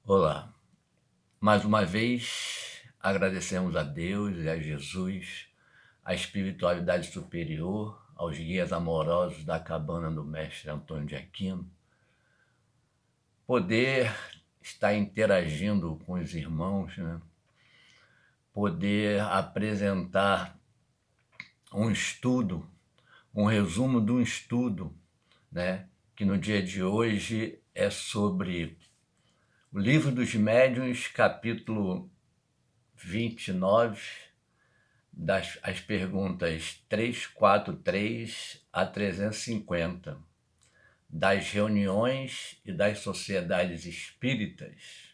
Olá, mais uma vez agradecemos a Deus e a Jesus, à espiritualidade superior, aos guias amorosos da cabana do mestre Antônio de Aquino, poder estar interagindo com os irmãos, né? Poder apresentar um estudo, um resumo de um estudo, né? Que no dia de hoje é sobre o Livro dos Médiuns, capítulo 29, as perguntas 343 a 350, das reuniões e das sociedades espíritas,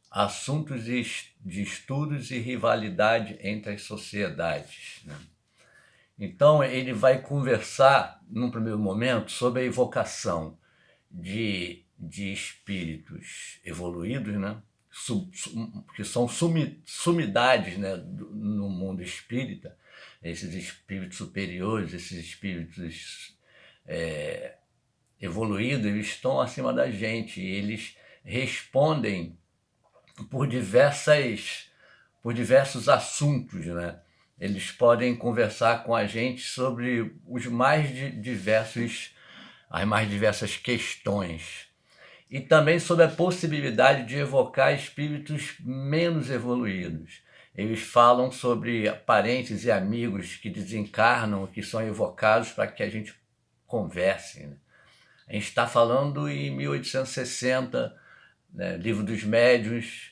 assuntos de estudos e rivalidade entre as sociedades, né? Então, ele vai conversar, num primeiro momento, sobre a evocação de espíritos evoluídos, né? Que são sumidades, né? No mundo espírita, esses espíritos superiores, esses espíritos evoluídos, eles estão acima da gente, e eles respondem por por diversos assuntos, né? Eles podem conversar com a gente sobre as mais diversas questões. E também sobre a possibilidade de evocar espíritos menos evoluídos. Eles falam sobre parentes e amigos que desencarnam, que são evocados para que a gente converse, né? A gente está falando em 1860, né, Livro dos Médiuns,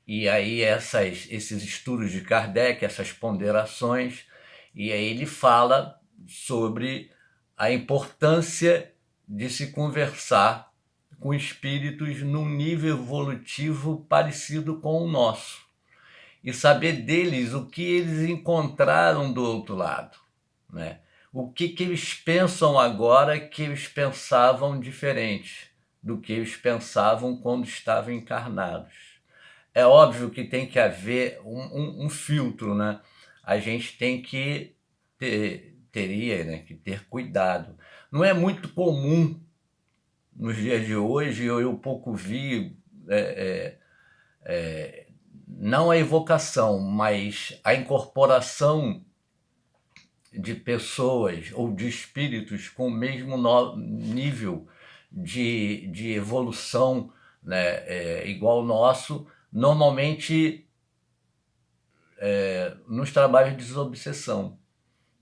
e aí esses estudos de Kardec, essas ponderações, e aí ele fala sobre a importância de se conversar com espíritos num nível evolutivo parecido com o nosso e saber deles o que eles encontraram do outro lado, né? O que eles pensam agora que eles pensavam diferente do que eles pensavam quando estavam encarnados. É óbvio que tem que haver um filtro, né? A gente tem que teria, né, que ter cuidado. Não é muito comum nos dias de hoje, eu pouco vi, não a evocação, mas a incorporação de pessoas ou de espíritos com o mesmo nível de evolução, né, igual ao nosso, normalmente nos trabalhos de desobsessão,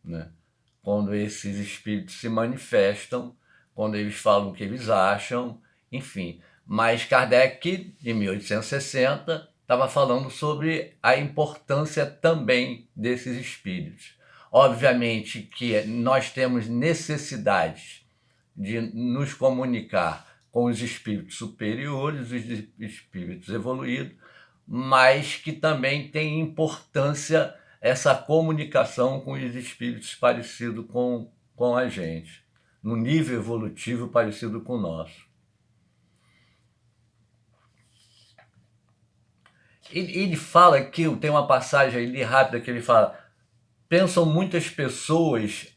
né? Quando esses espíritos se manifestam, quando eles falam o que eles acham, enfim. Mas Kardec, em 1860, estava falando sobre a importância também desses espíritos. Obviamente que nós temos necessidades de nos comunicar com os espíritos superiores, os espíritos evoluídos, mas que também tem importância essa comunicação com os espíritos parecidos com a gente, no nível evolutivo parecido com o nosso. Ele fala aqui, tem uma passagem ali rápida que ele fala: pensam muitas pessoas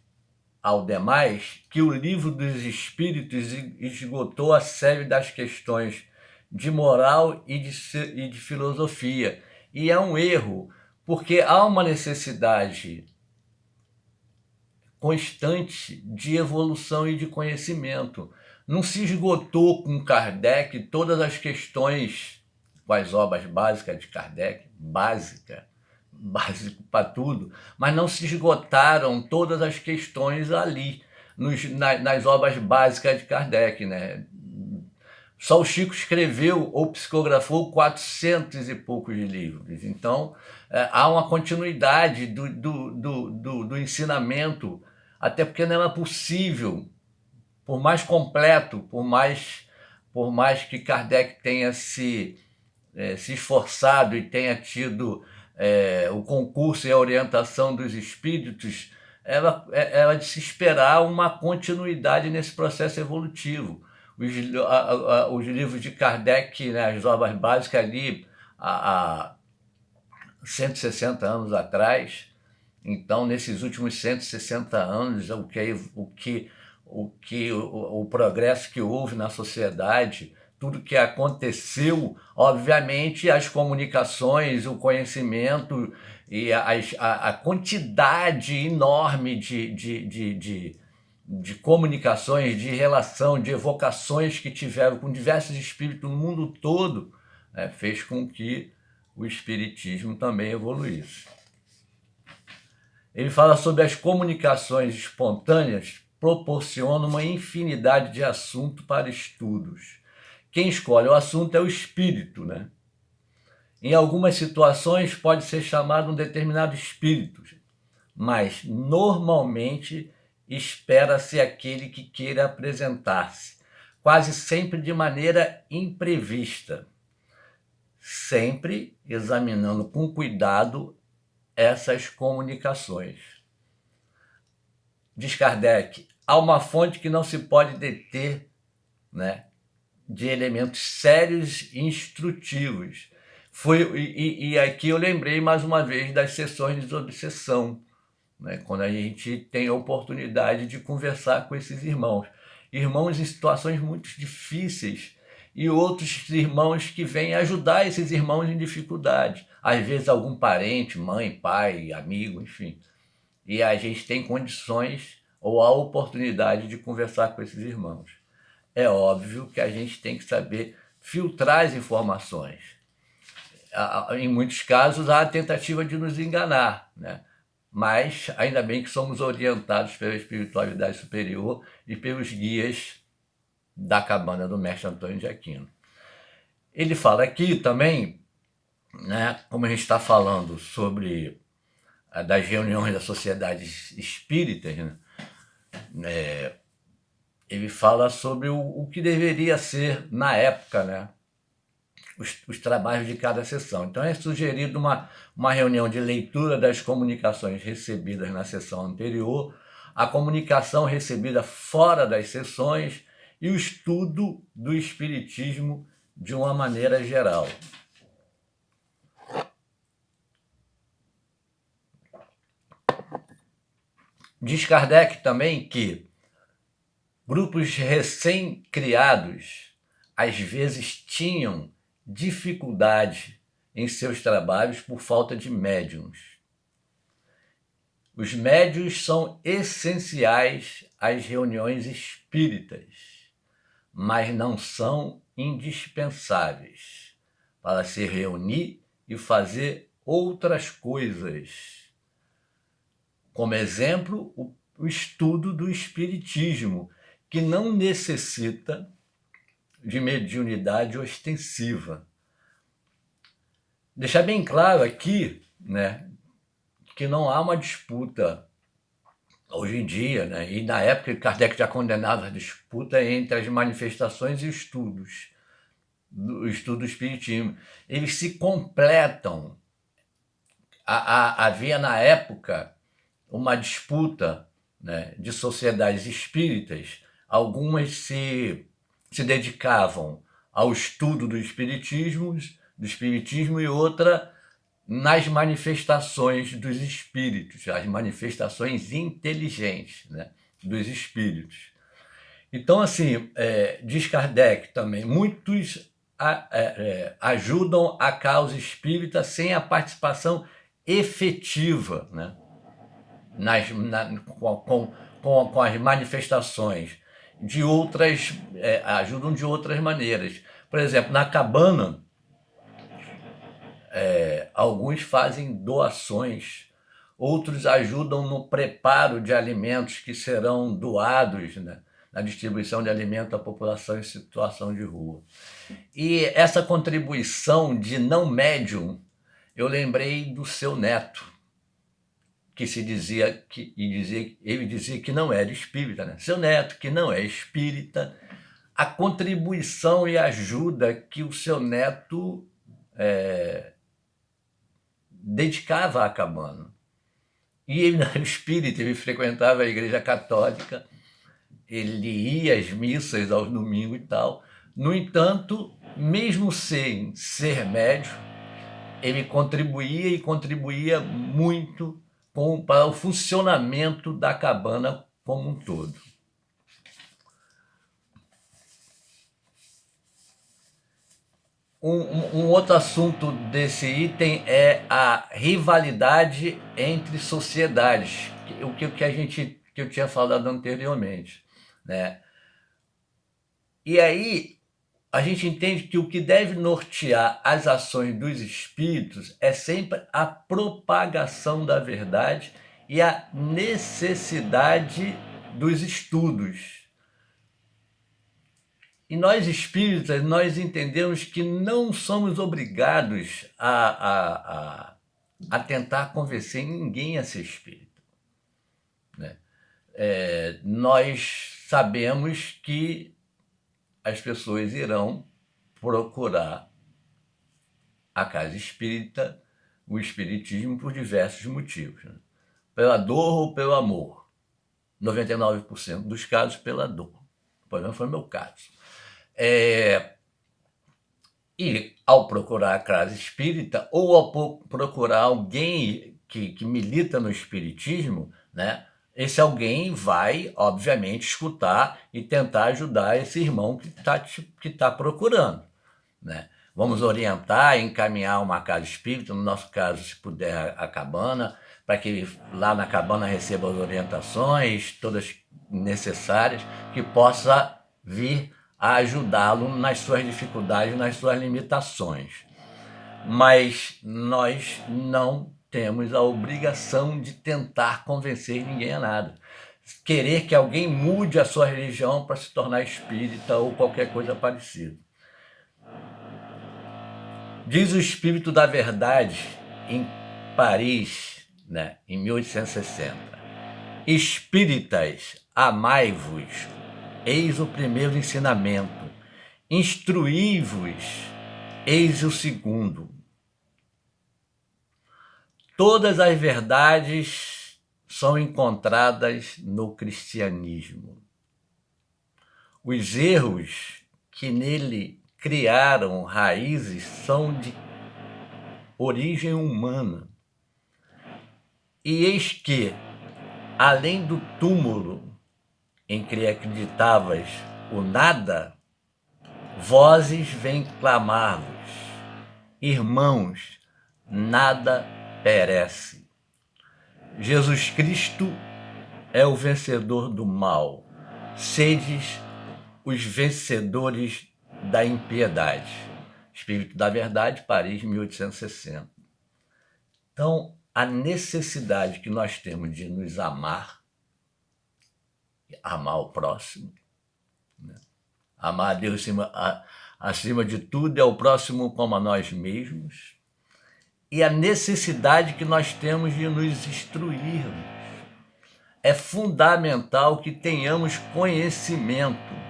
ao demais que o livro dos espíritos esgotou a série das questões de moral e de filosofia. E é um erro, porque há uma necessidade constante de evolução e de conhecimento. Não se esgotou com Kardec todas as questões com as obras básicas de Kardec, básico para tudo, mas não se esgotaram todas as questões ali, nas obras básicas de Kardec, né? Só o Chico escreveu ou psicografou 400 e poucos livros. Então, há uma continuidade do ensinamento, até porque não é possível, por mais completo, por mais que Kardec tenha se esforçado e tenha tido o concurso e a orientação dos espíritos, era de se esperar uma continuidade nesse processo evolutivo. Os livros de Kardec, né, as obras básicas ali, há 160 anos atrás. Então, nesses últimos 160 anos, o progresso que houve na sociedade, tudo que aconteceu, obviamente as comunicações, o conhecimento e a quantidade enorme de comunicações, de relação, de evocações que tiveram com diversos espíritos no mundo todo, né, fez com que o espiritismo também evoluísse. Ele fala sobre as comunicações espontâneas proporcionam uma infinidade de assuntos para estudos. Quem escolhe o assunto é o espírito, né? Em algumas situações pode ser chamado um determinado espírito, mas normalmente espera-se aquele que queira apresentar-se, quase sempre de maneira imprevista, sempre examinando com cuidado essas comunicações. Diz Kardec, há uma fonte que não se pode deter, né, de elementos sérios e instrutivos. E aqui eu lembrei mais uma vez das sessões de desobsessão, né, quando a gente tem a oportunidade de conversar com esses irmãos. Irmãos em situações muito difíceis e outros irmãos que vêm ajudar esses irmãos em dificuldade. Às vezes algum parente, mãe, pai, amigo, enfim. E a gente tem condições ou a oportunidade de conversar com esses irmãos. É óbvio que a gente tem que saber filtrar as informações. Em muitos casos, há a tentativa de nos enganar, né? Mas ainda bem que somos orientados pela espiritualidade superior e pelos guias da cabana do mestre Antônio de Aquino. Ele fala aqui também, né, como a gente está falando sobre das reuniões das sociedades espíritas, né, ele fala sobre o que deveria ser, na época, né, os trabalhos de cada sessão. Então é sugerido uma reunião de leitura das comunicações recebidas na sessão anterior, a comunicação recebida fora das sessões e o estudo do espiritismo de uma maneira geral. Diz Kardec também que grupos recém-criados às vezes tinham dificuldade em seus trabalhos por falta de médiuns. Os médiuns são essenciais às reuniões espíritas, mas não são indispensáveis para se reunir e fazer outras coisas. Como exemplo, o estudo do espiritismo, que não necessita de mediunidade ostensiva. Deixar bem claro aqui, né, que não há uma disputa hoje em dia, né, e na época Kardec já condenava a disputa entre as manifestações e estudos, o estudo do espiritismo. Eles se completam. Havia na época uma disputa, né, de sociedades espíritas, algumas se dedicavam ao estudo do espiritismo e outra nas manifestações dos espíritos, as manifestações inteligentes, né, dos espíritos. Então, assim, diz Kardec também, muitos ajudam a causa espírita sem a participação efetiva, né, com as manifestações. De outras, ajudam de outras maneiras. Por exemplo, na cabana, alguns fazem doações, outros ajudam no preparo de alimentos que serão doados, né, na distribuição de alimentos à população em situação de rua. E essa contribuição de não médium, eu lembrei do seu neto, que se dizia ele dizia que não era espírita, né? Seu neto, que não é espírita, a contribuição e ajuda que o seu neto dedicava à cabana. E ele não era espírita, ele frequentava a igreja católica, ele ia às missas aos domingos e tal. No entanto, mesmo sem ser médium, ele contribuía muito para o funcionamento da cabana como um todo. Um outro assunto desse item é a rivalidade entre sociedades, que eu tinha falado anteriormente, né? E aí a gente entende que o que deve nortear as ações dos espíritos é sempre a propagação da verdade e a necessidade dos estudos. E nós espíritas, nós entendemos que não somos obrigados a tentar convencer ninguém a ser espírita, né? Nós sabemos que as pessoas irão procurar a casa espírita, o espiritismo, por diversos motivos, né? Pela dor ou pelo amor. 99% dos casos pela dor. Por exemplo, foi o meu caso. E ao procurar a casa espírita ou ao procurar alguém que milita no espiritismo, né, esse alguém vai, obviamente, escutar e tentar ajudar esse irmão que tá procurando, né? Vamos orientar, encaminhar uma casa espírita, no nosso caso, se puder, a cabana, para que ele, lá na cabana, receba as orientações todas necessárias, que possa vir a ajudá-lo nas suas dificuldades, nas suas limitações. Mas nós não temos a obrigação de tentar convencer ninguém a nada. Querer que alguém mude a sua religião para se tornar espírita ou qualquer coisa parecida. Diz o Espírito da Verdade em Paris, né, em 1860: Espíritas, amai-vos, eis o primeiro ensinamento. Instruí-vos, eis o segundo. Todas as verdades são encontradas no cristianismo. Os erros que nele criaram raízes são de origem humana. E eis que, além do túmulo em que acreditavas o nada, vozes vêm clamar-vos: irmãos, nada perece. Jesus Cristo é o vencedor do mal. Sedes os vencedores da impiedade. Espírito da Verdade, Paris, 1860. Então, a necessidade que nós temos de nos amar, amar o próximo, né? Amar a Deus acima de tudo, é o próximo como a nós mesmos, e a necessidade que nós temos de nos instruirmos. É fundamental que tenhamos conhecimento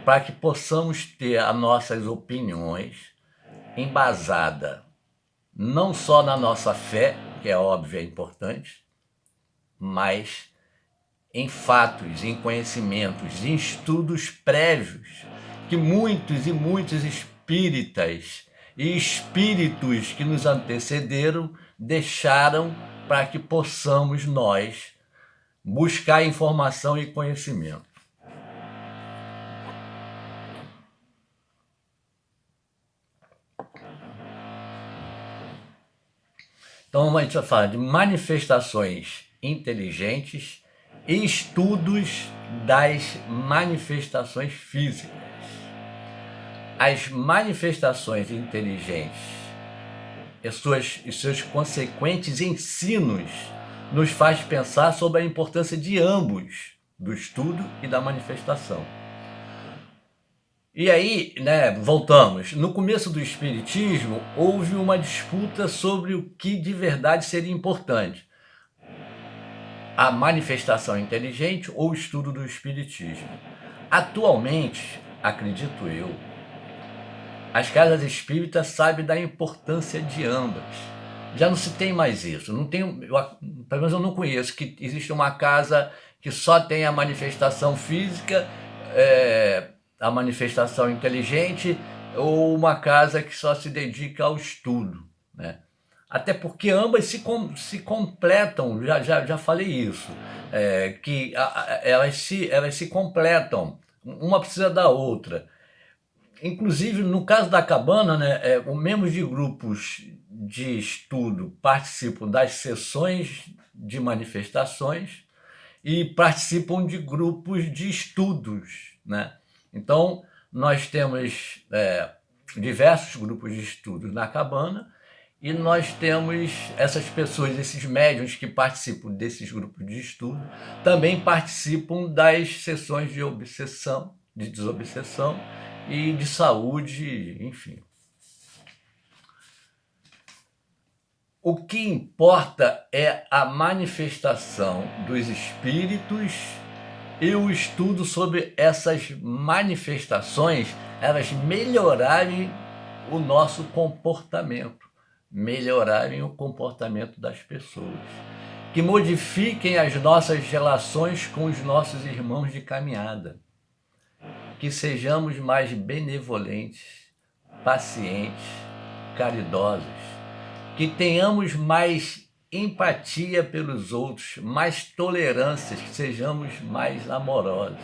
para que possamos ter as nossas opiniões embasada não só na nossa fé, que é óbvio, é importante, mas em fatos, em conhecimentos, em estudos prévios que muitos e muitos espíritas e espíritos que nos antecederam deixaram para que possamos nós buscar informação e conhecimento. Então a gente vai falar de manifestações inteligentes e estudos das manifestações físicas. As manifestações inteligentes e seus consequentes ensinos nos faz pensar sobre a importância de ambos, do estudo e da manifestação. E aí, né, voltamos. No começo do Espiritismo, houve uma disputa sobre o que de verdade seria importante: a manifestação inteligente ou o estudo do Espiritismo. Atualmente, acredito eu, as casas espíritas sabem da importância de ambas. Já não se tem mais isso. Não tem, pelo menos eu não conheço que existe uma casa que só tem a manifestação física, a manifestação inteligente, ou uma casa que só se dedica ao estudo, né? Até porque ambas se completam, já falei isso, que elas se completam, uma precisa da outra. inclusive, no caso da cabana, né, os membros de grupos de estudo participam das sessões de manifestações e participam de grupos de estudos, né? Então, nós temos diversos grupos de estudos na cabana e nós temos essas pessoas, esses médiuns que participam desses grupos de estudo, também participam das sessões de obsessão, de desobsessão e de saúde, enfim. O que importa é a manifestação dos espíritos e o estudo sobre essas manifestações, elas melhorarem o nosso comportamento, melhorarem o comportamento das pessoas, que modifiquem as nossas relações com os nossos irmãos de caminhada, que sejamos mais benevolentes, pacientes, caridosos, que tenhamos mais empatia pelos outros, mais tolerâncias, que sejamos mais amorosos,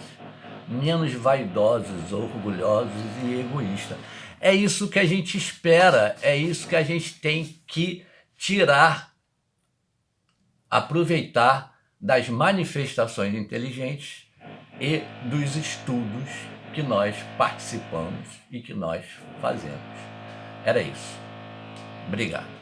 menos vaidosos, orgulhosos e egoístas. É isso que a gente espera, é isso que a gente tem que tirar, aproveitar das manifestações inteligentes e dos estudos que nós participamos e que nós fazemos. Era isso. Obrigado.